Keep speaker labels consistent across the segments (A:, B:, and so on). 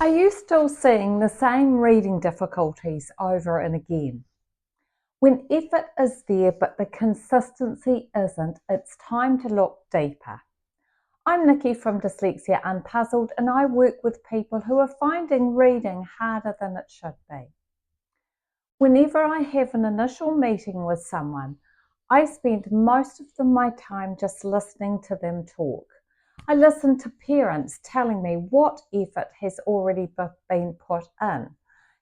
A: Are you still seeing the same reading difficulties over and again? When effort is there but the consistency isn't, it's time to look deeper. I'm Nikki from Dyslexia Unpuzzled, and I work with people who are finding reading harder than it should be. Whenever I have an initial meeting with someone, I spend most of my time just listening to them talk. I listen to parents telling me what effort has already been put in,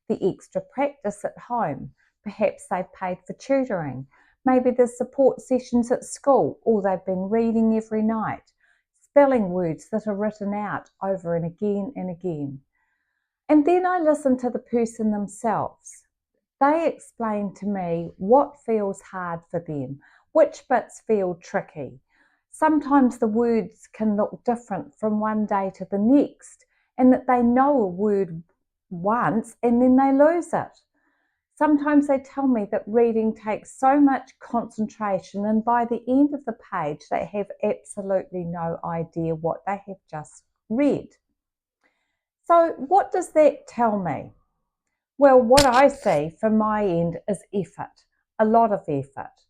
A: the extra practice at home, perhaps they've paid for tutoring, maybe the support sessions at school, or they've been reading every night, spelling words that are written out over and again and again. And then I listen to the person themselves. They explain to me what feels hard for them, which bits feel tricky. Sometimes the words can look different from one day to the next, and that they know a word once and then they lose it. Sometimes they tell me that reading takes so much concentration, and by the end of the page, they have absolutely no idea what they have just read. So, what does that tell me? Well, what I see from my end is effort, a lot of effort.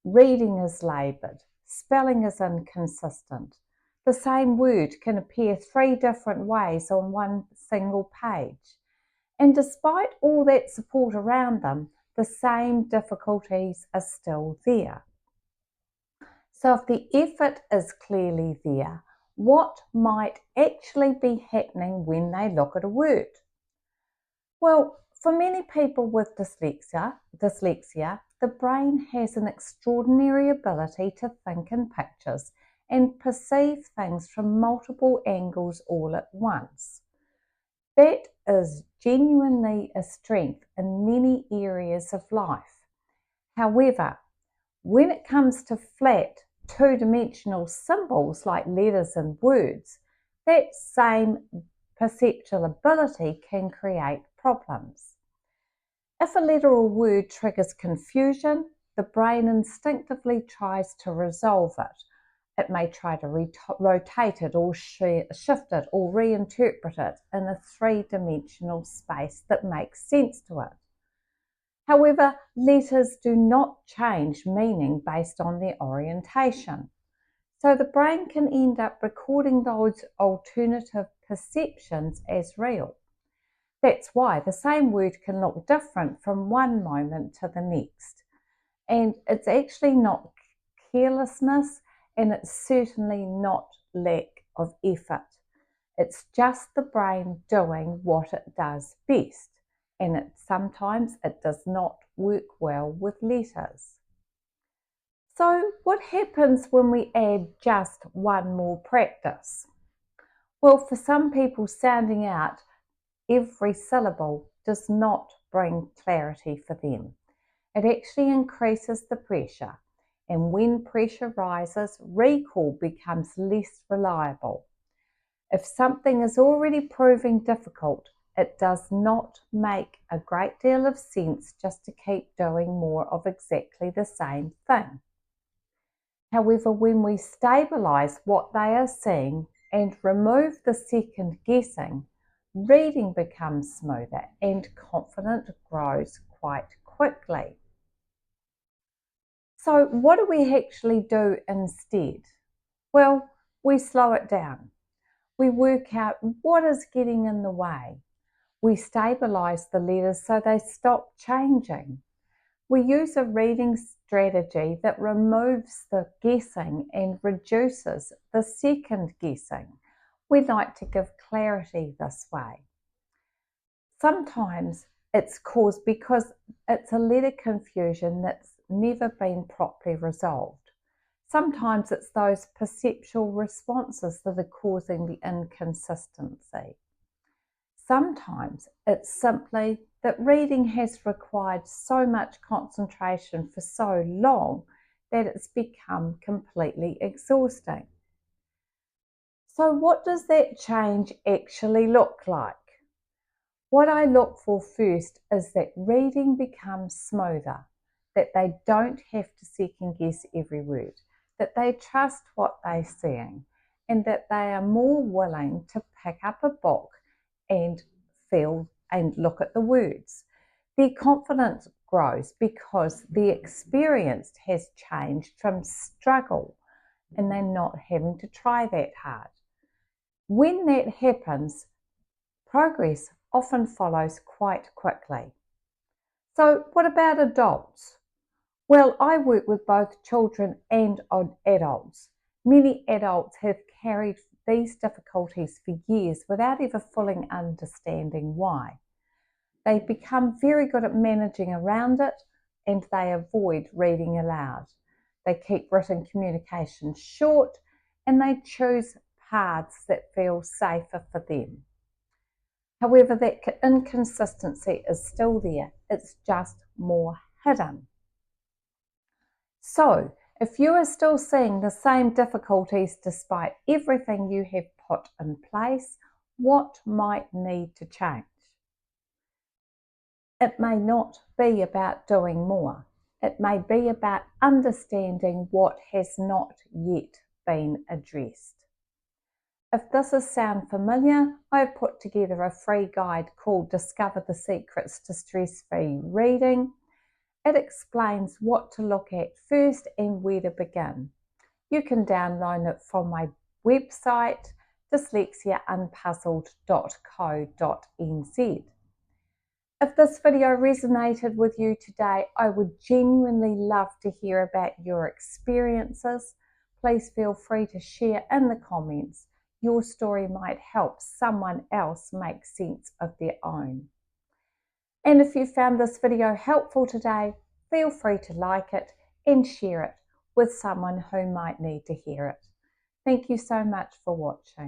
A: Reading is laboured, spelling is inconsistent. The same word can appear 3 different ways on one single page. And despite all that support around them, the same difficulties are still there. So if the effort is clearly there, what might actually be happening when they look at a word? Well, for many people with dyslexia, the brain has an extraordinary ability to think in pictures and perceive things from multiple angles all at once. That is genuinely a strength in many areas of life. However, when it comes to flat, two-dimensional symbols like letters and words, that same perceptual ability can create problems. If a letter or word triggers confusion, the brain instinctively tries to resolve it. It may try to rotate it or shift it or reinterpret it in a 3-dimensional space that makes sense to it. However, letters do not change meaning based on their orientation. So the brain can end up recording those alternative perceptions as real. That's why the same word can look different from one moment to the next. And it's actually not carelessness, and it's certainly not lack of effort. It's just the brain doing what it does best, and sometimes it does not work well with letters. So what happens when we add just one more practice? Well, for some people, sounding out every syllable does not bring clarity for them. It actually increases the pressure, and when pressure rises, recall becomes less reliable. If something is already proving difficult, it does not make a great deal of sense just to keep doing more of exactly the same thing. However, when we stabilise what they are seeing and remove the second guessing, reading becomes smoother and confidence grows quite quickly. So what do we actually do instead? Well, we slow it down. We work out what is getting in the way. We stabilise the letters so they stop changing. We use a reading strategy that removes the guessing and reduces the second guessing. We like to give clarity this way. Sometimes it's caused because it's a letter confusion that's never been properly resolved. Sometimes it's those perceptual responses that are causing the inconsistency. Sometimes it's simply that reading has required so much concentration for so long that it's become completely exhausting. So what does that change actually look like? What I look for first is that reading becomes smoother, that they don't have to second guess every word, that they trust what they're seeing, and that they are more willing to pick up a book and feel and look at the words. Their confidence grows because the experience has changed from struggle and they're not having to try that hard. When that happens, progress often follows quite quickly. So, what about adults? Well, I work with both children and adults. Many adults have carried these difficulties for years without ever fully understanding why. They become very good at managing around it and they avoid reading aloud. They keep written communication short and they choose paths that feel safer for them. However, that inconsistency is still there, it's just more hidden. So, if you are still seeing the same difficulties despite everything you have put in place, what might need to change? It may not be about doing more. It may be about understanding what has not yet been addressed. If this has sound familiar, I've put together a free guide called Discover the Secrets to Stress-Free Reading. It explains what to look at first and where to begin. You can download it from my website, dyslexiaunpuzzled.co.nz. If this video resonated with you today, I would genuinely love to hear about your experiences. Please feel free to share in the comments. Your story might help someone else make sense of their own. And if you found this video helpful today, feel free to like it and share it with someone who might need to hear it. Thank you so much for watching.